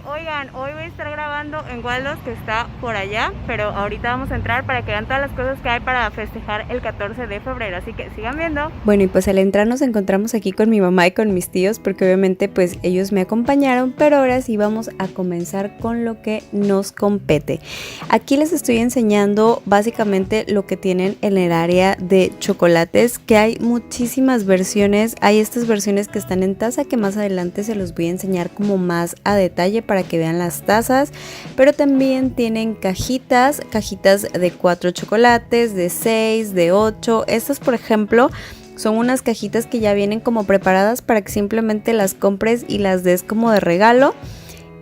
Oigan, hoy voy a estar grabando en Waldos, que está por allá, pero ahorita vamos a entrar para que vean todas las cosas que hay para festejar el 14 de febrero, así que sigan viendo. Bueno, y pues al entrar nos encontramos aquí con mi mamá y con mis tíos, porque obviamente pues ellos me acompañaron, pero ahora sí vamos a comenzar con lo que nos compete. Aquí les estoy enseñando básicamente lo que tienen en el área de chocolates, que hay muchísimas versiones. Hay estas versiones que están en taza, que más adelante se los voy a enseñar como más a detalle para que vean las tazas, pero también tienen cajitas de 4 chocolates, de 6, de 8. Estas, por ejemplo, son unas cajitas que ya vienen como preparadas para que simplemente las compres y las des como de regalo.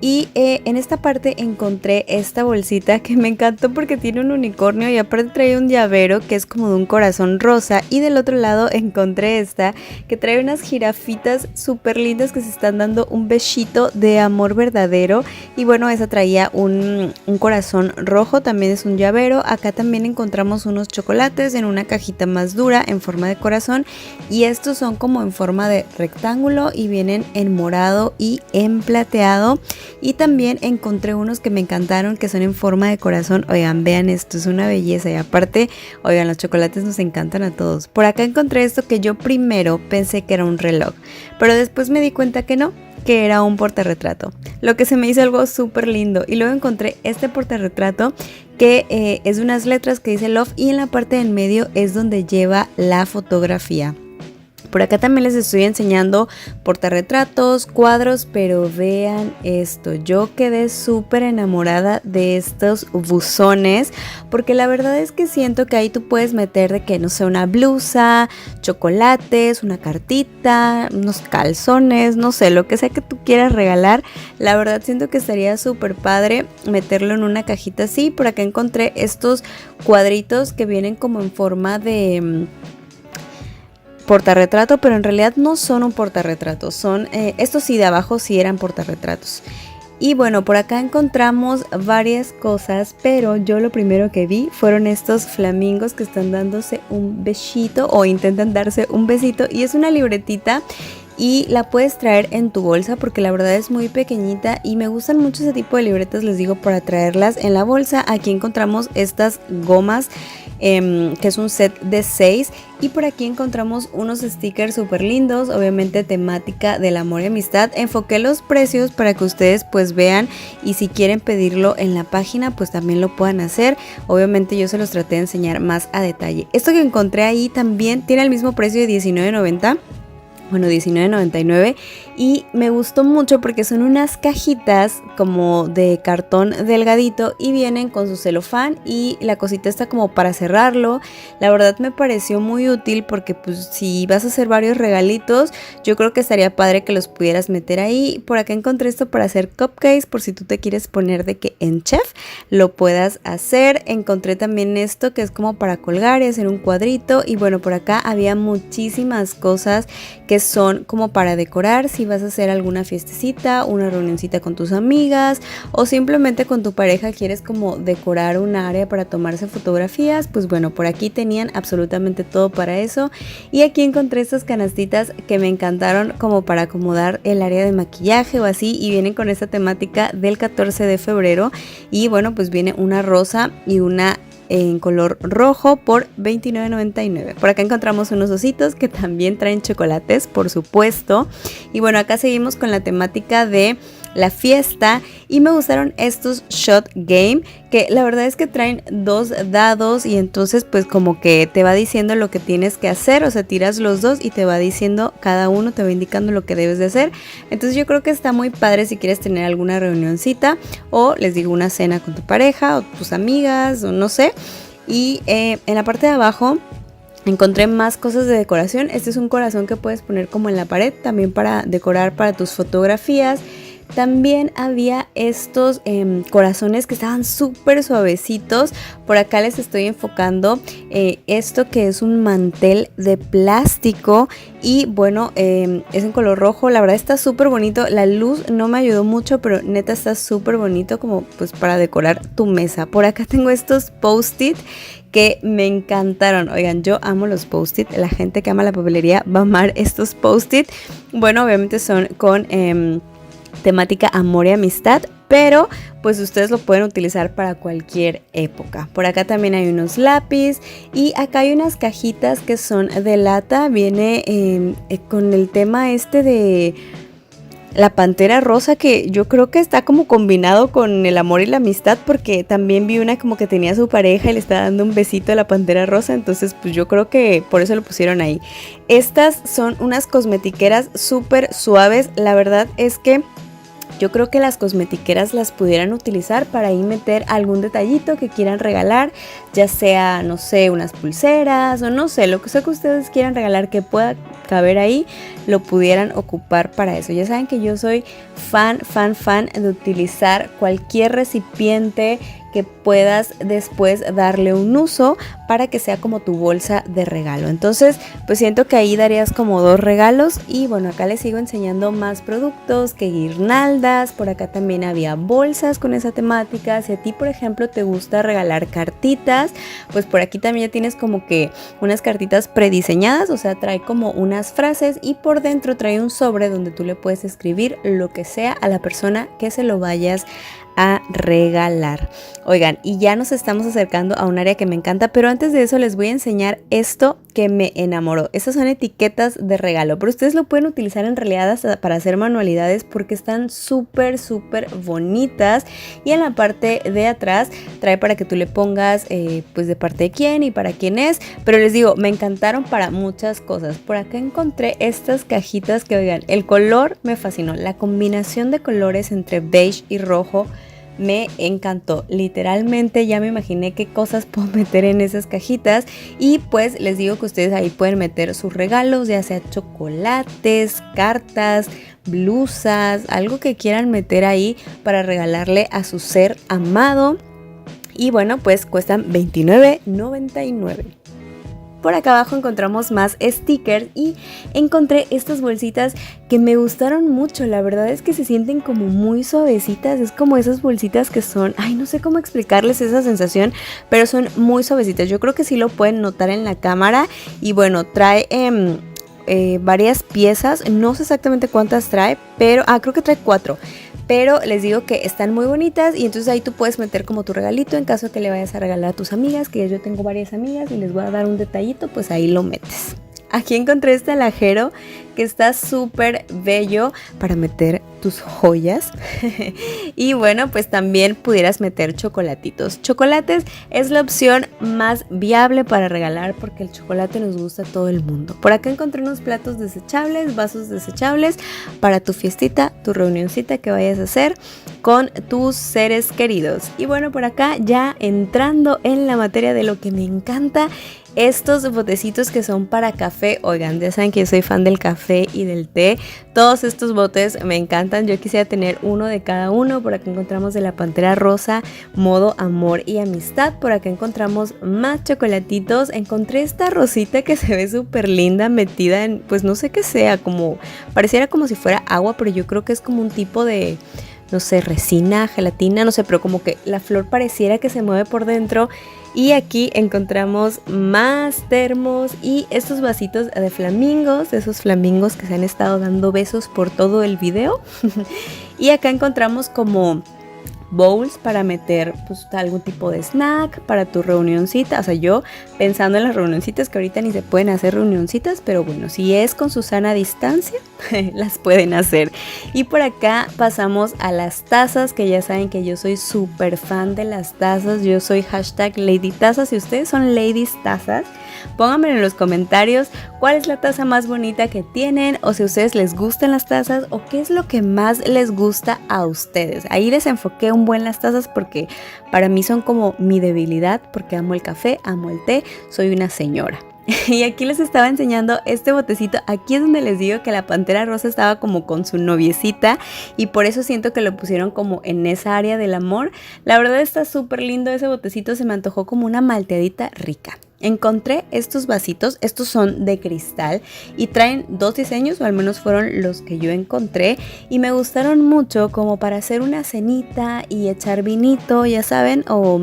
Y en esta parte encontré esta bolsita que me encantó porque tiene un unicornio y aparte trae un llavero que es como de un corazón rosa. Y del otro lado encontré esta que trae unas jirafitas súper lindas que se están dando un besito de amor verdadero. Y bueno, esa traía un corazón rojo, también es un llavero. Acá también encontramos unos chocolates en una cajita más dura en forma de corazón. Y estos son como en forma de rectángulo y vienen en morado y en plateado. Y también encontré unos que me encantaron que son en forma de corazón. Oigan, vean esto, es una belleza. Y aparte, oigan, los chocolates nos encantan a todos. Por acá encontré esto que yo primero pensé que era un reloj, pero después me di cuenta que no, que era un portarretrato, lo que se me hizo algo súper lindo. Y luego encontré este portarretrato que es unas letras que dice Love y en la parte del medio es donde lleva la fotografía. Por acá también les estoy enseñando portarretratos, cuadros, pero vean esto, yo quedé súper enamorada de estos buzones, porque la verdad es que siento que ahí tú puedes meter de que no sé, una blusa, chocolates, una cartita, unos calzones, no sé, lo que sea que tú quieras regalar. La verdad siento que estaría súper padre meterlo en una cajita así. Por acá encontré estos cuadritos que vienen como en forma de portarretrato, pero en realidad no son un portarretrato, son estos sí de abajo sí eran portarretratos. Y bueno, por acá encontramos varias cosas, pero yo lo primero que vi fueron estos flamingos que están dándose un besito o intentan darse un besito, y es una libretita y la puedes traer en tu bolsa porque la verdad es muy pequeñita y me gustan mucho ese tipo de libretas, les digo, para traerlas en la bolsa. Aquí encontramos estas gomas que es un set de 6 y por aquí encontramos unos stickers súper lindos, obviamente temática del amor y amistad. Enfoqué los precios para que ustedes pues vean y si quieren pedirlo en la página pues también lo puedan hacer. Obviamente yo se los traté de enseñar más a detalle. Esto que encontré ahí también tiene el mismo precio de $19.90. Bueno, $19.99 y me gustó mucho porque son unas cajitas como de cartón delgadito y vienen con su celofán y la cosita está como para cerrarlo. La verdad me pareció muy útil porque pues si vas a hacer varios regalitos, yo creo que estaría padre que los pudieras meter ahí. Por acá encontré esto para hacer cupcakes, por si tú te quieres poner de que en chef lo puedas hacer. Encontré también esto que es como para colgar y hacer un cuadrito y bueno, por acá había muchísimas cosas que son como para decorar si vas a hacer alguna fiestecita, una reunioncita con tus amigas o simplemente con tu pareja quieres como decorar un área para tomarse fotografías. Pues bueno, por aquí tenían absolutamente todo para eso. Y aquí encontré estas canastitas que me encantaron como para acomodar el área de maquillaje o así, y vienen con esta temática del 14 de febrero y bueno, pues viene una rosa y una en color rojo por $29.99. Por acá encontramos unos ositos que también traen chocolates, por supuesto. Y bueno, acá seguimos con la temática de la fiesta y me gustaron estos shot game que la verdad es que traen 2 dados y entonces pues como que te va diciendo lo que tienes que hacer, o sea, tiras los dos y te va diciendo, cada uno te va indicando lo que debes de hacer. Entonces yo creo que está muy padre si quieres tener alguna reunioncita o les digo una cena con tu pareja o tus amigas o no sé. Y en la parte de abajo encontré más cosas de decoración. Este es un corazón que puedes poner como en la pared, también para decorar para tus fotografías. También había estos corazones que estaban súper suavecitos. Por acá les estoy enfocando esto que es un mantel de plástico y bueno, es en color rojo. La verdad está súper bonito. La luz no me ayudó mucho, pero neta está súper bonito como pues para decorar tu mesa. Por acá tengo estos post-it que me encantaron. Oigan, yo amo los post-it. La gente que ama la papelería va a amar estos post-it. Bueno, obviamente son con temática amor y amistad, pero pues ustedes lo pueden utilizar para cualquier época. Por acá también hay unos lápiz y acá hay unas cajitas que son de lata. Viene con el tema este de la pantera rosa, que yo creo que está como combinado con el amor y la amistad, porque también vi una como que tenía a su pareja y le estaba dando un besito a la pantera rosa, entonces pues yo creo que por eso lo pusieron ahí. Estas son unas cosmetiqueras súper suaves, la verdad es que yo creo que las cosmetiqueras las pudieran utilizar para ahí meter algún detallito que quieran regalar, ya sea, no sé, unas pulseras o no sé, lo que sea que ustedes quieran regalar que pueda caber ahí, lo pudieran ocupar para eso. Ya saben que yo soy fan de utilizar cualquier recipiente que puedas después darle un uso para que sea como tu bolsa de regalo. Entonces pues siento que ahí darías como 2 regalos. Y bueno, acá les sigo enseñando más productos, que guirnaldas, por acá también había bolsas con esa temática. Si a ti por ejemplo te gusta regalar cartitas, pues por aquí también ya tienes como que unas cartitas prediseñadas, o sea, trae como unas frases y por dentro trae un sobre donde tú le puedes escribir lo que sea a la persona que se lo vayas a regalar. Oigan, y ya nos estamos acercando a un área que me encanta, pero antes de eso les voy a enseñar esto que me enamoró. Estas son etiquetas de regalo, pero ustedes lo pueden utilizar en realidad hasta para hacer manualidades porque están súper bonitas. Y en la parte de atrás trae para que tú le pongas pues de parte de quién y para quién es, pero les digo, me encantaron para muchas cosas. Por acá encontré estas cajitas que, oigan, el color me fascinó, la combinación de colores entre beige y rojo me encantó. Literalmente ya me imaginé qué cosas puedo meter en esas cajitas. Y pues les digo que ustedes ahí pueden meter sus regalos, ya sea chocolates, cartas, blusas, algo que quieran meter ahí para regalarle a su ser amado. Y bueno, pues cuestan $29.99. Por acá abajo encontramos más stickers y encontré estas bolsitas que me gustaron mucho. La verdad es que se sienten como muy suavecitas. Es como esas bolsitas que son, ay, no sé cómo explicarles esa sensación, pero son muy suavecitas. Yo creo que sí lo pueden notar en la cámara. Y bueno, trae varias piezas. No sé exactamente cuántas trae, pero creo que trae 4. Pero les digo que están muy bonitas y entonces ahí tú puedes meter como tu regalito en caso de que le vayas a regalar a tus amigas, que yo tengo varias amigas y les voy a dar un detallito, pues ahí lo metes. Aquí encontré este alajero que está súper bello para meter tus joyas. Y bueno, pues también pudieras meter chocolatitos. Chocolates es la opción más viable para regalar porque el chocolate nos gusta a todo el mundo. Por acá encontré unos platos desechables, vasos desechables para tu fiestita, tu reunioncita que vayas a hacer con tus seres queridos. Y bueno, por acá ya entrando en la materia de lo que me encanta, estos botecitos que son para café. Oigan, ya saben que yo soy fan del café y del té. Todos estos botes me encantan. Yo quisiera tener uno de cada uno. Por acá encontramos de la pantera rosa, modo amor y amistad. Por acá encontramos más chocolatitos. Encontré esta rosita que se ve súper linda metida en, pues no sé qué sea, como pareciera como si fuera agua, pero yo creo que es como un tipo de, no sé, resina, gelatina, no sé, pero como que la flor pareciera que se mueve por dentro. Y aquí encontramos más termos y estos vasitos de flamingos, de esos flamingos que se han estado dando besos por todo el video. Y acá encontramos como bowls para meter pues algún tipo de snack para tu reunioncita. O sea, yo pensando en las reunioncitas que ahorita ni se pueden hacer reunioncitas, pero bueno, si es con su sana distancia, las pueden hacer. Y por acá pasamos a las tazas, que ya saben que yo soy súper fan de las tazas. Yo soy #LadyTazas. Si ustedes son ladies tazas, pónganme en los comentarios cuál es la taza más bonita que tienen, o si a ustedes les gustan las tazas, o qué es lo que más les gusta a ustedes. Ahí les enfoqué un buen las tazas porque para mí son como mi debilidad, porque amo el café, amo el té, soy una señora. Y aquí les estaba enseñando este botecito. Aquí es donde les digo que la pantera rosa estaba como con su noviecita y por eso siento que lo pusieron como en esa área del amor. La verdad está súper lindo ese botecito, se me antojó como una malteadita rica. Encontré estos vasitos, estos son de cristal y traen 2 diseños, o al menos fueron los que yo encontré, y me gustaron mucho como para hacer una cenita y echar vinito, ya saben, o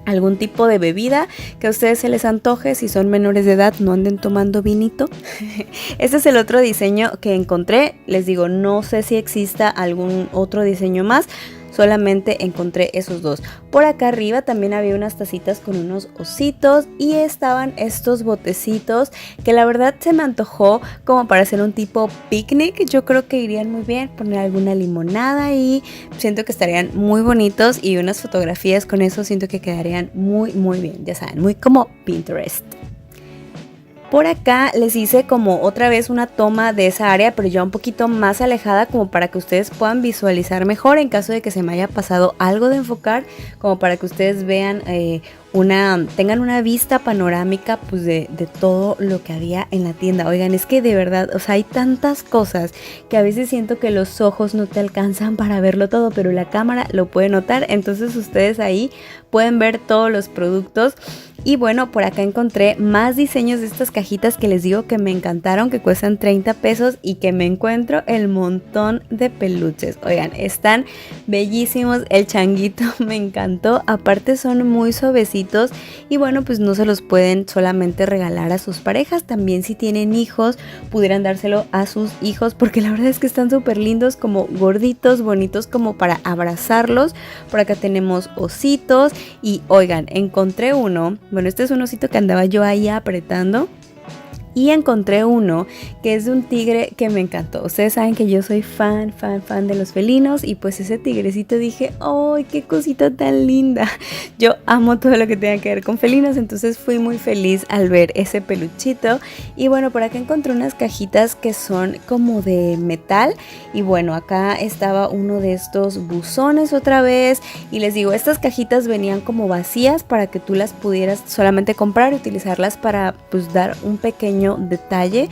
algún tipo de bebida que a ustedes se les antoje. Si son menores de edad, no anden tomando vinito. Este es el otro diseño que encontré. Les digo, no sé si exista algún otro diseño más. Solamente encontré esos dos. Por acá arriba también había unas tacitas con unos ositos y estaban estos botecitos que la verdad se me antojó como para hacer un tipo picnic. Yo creo que irían muy bien, poner alguna limonada y siento que estarían muy bonitos, y unas fotografías con eso siento que quedarían muy bien, ya saben, muy como Pinterest. Por acá les hice como otra vez una toma de esa área, pero ya un poquito más alejada, como para que ustedes puedan visualizar mejor en caso de que se me haya pasado algo de enfocar, como para que ustedes vean tengan una vista panorámica pues de todo lo que había en la tienda. Oigan, es que de verdad, o sea, hay tantas cosas que a veces siento que los ojos no te alcanzan para verlo todo, pero la cámara lo puede notar, entonces ustedes ahí pueden ver todos los productos. Y bueno, por acá encontré más diseños de estas cajitas que les digo que me encantaron, que cuestan 30 pesos, y que me encuentro el montón de peluches. Oigan, están bellísimos, el changuito me encantó, aparte son muy suavecitos y bueno, pues no se los pueden solamente regalar a sus parejas, también si tienen hijos pudieran dárselo a sus hijos, porque la verdad es que están súper lindos, como gorditos, bonitos, como para abrazarlos. Por acá tenemos ositos y oigan, encontré uno. Bueno, este es un osito que andaba yo ahí apretando. Y encontré uno que es de un tigre que me encantó. Ustedes saben que yo soy fan de los felinos. Y pues ese tigrecito dije, ¡ay, qué cosita tan linda! Yo amo todo lo que tenga que ver con felinos. Entonces fui muy feliz al ver ese peluchito. Y bueno, por acá encontré unas cajitas que son como de metal. Y bueno, acá estaba uno de estos buzones otra vez. Y les digo, estas cajitas venían como vacías para que tú las pudieras solamente comprar y utilizarlas para pues dar un pequeño detalle.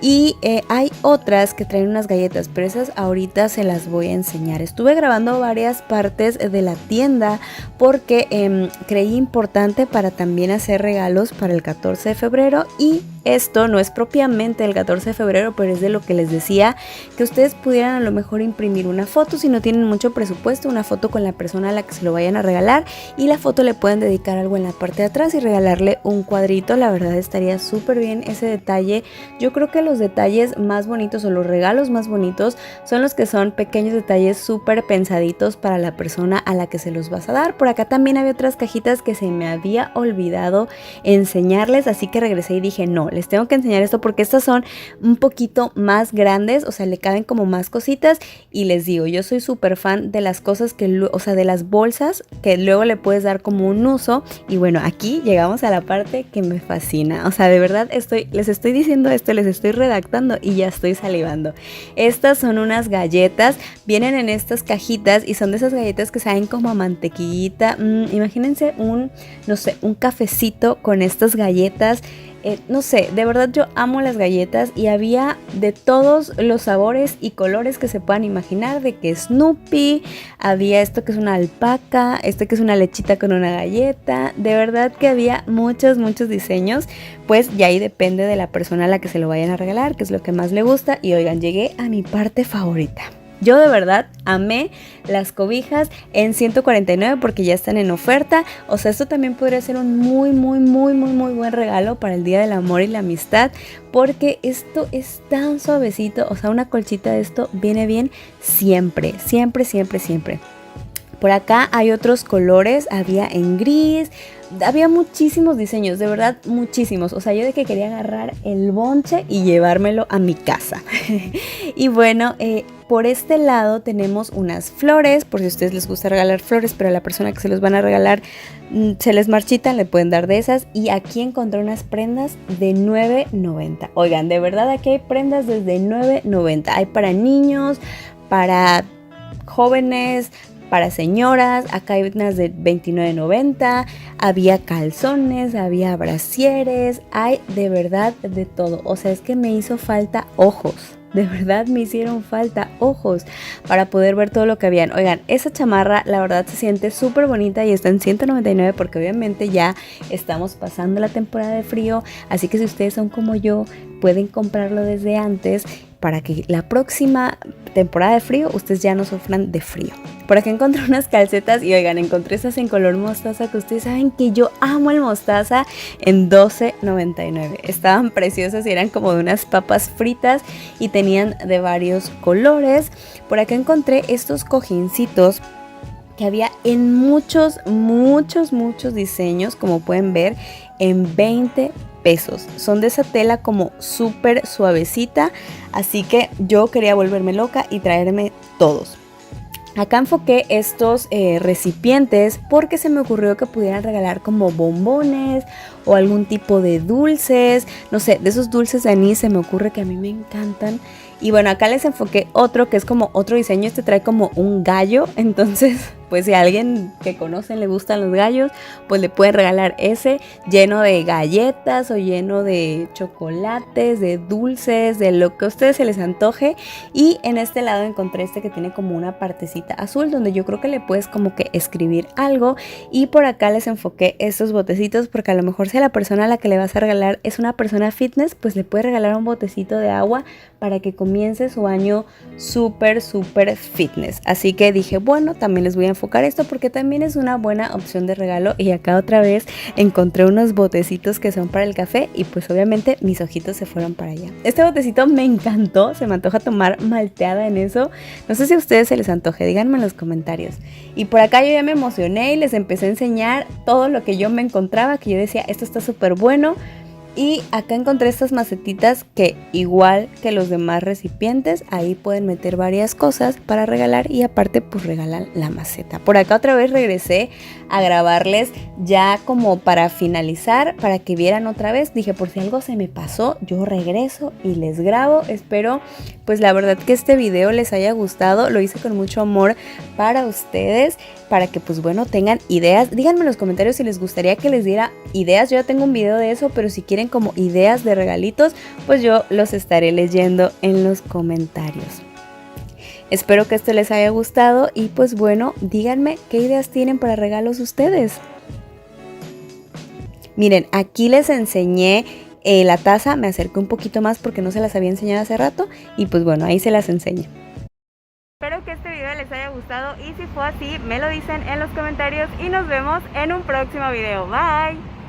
Y hay otras que traen unas galletas, pero esas ahorita se las voy a enseñar. Estuve grabando varias partes de la tienda porque creí importante para también hacer regalos para el 14 de febrero. Y esto no es propiamente el 14 de febrero, pero es de lo que les decía, que ustedes pudieran a lo mejor imprimir una foto si no tienen mucho presupuesto, una foto con la persona a la que se lo vayan a regalar, y la foto le pueden dedicar algo en la parte de atrás y regalarle un cuadrito. La verdad estaría súper bien ese detalle. Yo creo que los detalles más bonitos o los regalos más bonitos son los que son pequeños detalles súper pensaditos para la persona a la que se los vas a dar. Por acá también había otras cajitas que se me había olvidado enseñarles, así que regresé y dije, no, les tengo que enseñar esto porque estas son un poquito más grandes, o sea, le caben como más cositas. Y les digo, yo soy súper fan de las cosas o sea, de las bolsas que luego le puedes dar como un uso. Y bueno, aquí llegamos a la parte que me fascina, o sea, de verdad les estoy diciendo esto, les estoy redactando y ya estoy salivando. Estas son unas galletas, vienen en estas cajitas y son de esas galletas que saben como a mantequillita. Imagínense no sé, un cafecito con estas galletas. No sé, de verdad yo amo las galletas y había de todos los sabores y colores que se puedan imaginar, de que Snoopy, había esto que es una alpaca, este que es una lechita con una galleta. De verdad que había muchos diseños, pues ya ahí depende de la persona a la que se lo vayan a regalar, que es lo que más le gusta. Y oigan, llegué a mi parte favorita. Yo de verdad amé las cobijas en 149 porque ya están en oferta. O sea, esto también podría ser un muy buen regalo para el Día del Amor y la Amistad, porque esto es tan suavecito. O sea, una colchita de esto viene bien siempre. Por acá hay otros colores, había en gris, había muchísimos diseños, de verdad muchísimos. O sea, yo de que quería agarrar el bonche y llevármelo a mi casa. Y bueno, por este lado tenemos unas flores, por si a ustedes les gusta regalar flores, pero a la persona que se los van a regalar se les marchitan, le pueden dar de esas. Y aquí encontré unas prendas de $9.90. Oigan, de verdad aquí hay prendas desde $9.90. Hay para niños, para jóvenes, para señoras. Acá hay unas de $29.90, había calzones, había brasieres, hay de verdad de todo. O sea, es que me hizo falta ojos. De verdad me hicieron falta ojos para poder ver todo lo que habían. Oigan, esa chamarra la verdad se siente súper bonita y está en 199 porque obviamente ya estamos pasando la temporada de frío. Así que si ustedes son como yo, pueden comprarlo desde antes. para que la próxima temporada de frío ustedes ya no sufran de frío. Por acá encontré unas calcetas y oigan, encontré estas en color mostaza que ustedes saben que yo amo el mostaza, en $12.99. Estaban preciosas y eran como de unas papas fritas y tenían de varios colores. Por acá encontré estos cojincitos que había en muchos diseños, como pueden ver, en 20 pesos. Son de esa tela como súper suavecita, así que yo quería volverme loca y traerme todos. Acá enfoqué estos recipientes porque se me ocurrió que pudieran regalar como bombones o algún tipo de dulces, no sé, de esos dulces de anís se me ocurre que a mí me encantan. Y bueno, acá les enfoqué otro que es como otro diseño, este trae como un gallo, entonces pues si a alguien que conocen le gustan los gallos, pues le pueden regalar ese lleno de galletas o lleno de chocolates, de dulces, de lo que a ustedes se les antoje. Y en este lado encontré este que tiene como una partecita azul donde yo creo que le puedes como que escribir algo. Y por acá les enfoqué estos botecitos porque a lo mejor si a la persona a la que le vas a regalar es una persona fitness, pues le puedes regalar un botecito de agua para que comience su año súper fitness. Así que dije, bueno, también les voy a enfocar esto porque también es una buena opción de regalo. Y acá otra vez encontré unos botecitos que son para el café y pues obviamente mis ojitos se fueron para allá. Este botecito me encantó, se me antoja tomar malteada en eso. No sé si a ustedes se les antoje, díganme en los comentarios. Y por acá yo ya me emocioné y les empecé a enseñar todo lo que yo me encontraba, que yo decía, esto está súper bueno. Y acá encontré estas macetitas que igual que los demás recipientes, ahí pueden meter varias cosas para regalar y aparte pues regalan la maceta. Por acá otra vez regresé a grabarles ya como para finalizar, para que vieran otra vez. Dije, por si algo se me pasó, yo regreso y les grabo. Espero pues la verdad que este video les haya gustado, lo hice con mucho amor para ustedes, para que pues bueno tengan ideas. Díganme en los comentarios si les gustaría que les diera ideas, yo ya tengo un video de eso, pero si quieren como ideas de regalitos, pues yo los estaré leyendo en los comentarios. Espero que esto les haya gustado y pues bueno, díganme qué ideas tienen para regalos ustedes. Miren, aquí les enseñé la taza, me acerqué un poquito más porque no se las había enseñado hace rato y pues bueno, ahí se las enseño. Espero que este video les haya gustado y si fue así, me lo dicen en los comentarios y nos vemos en un próximo video. Bye.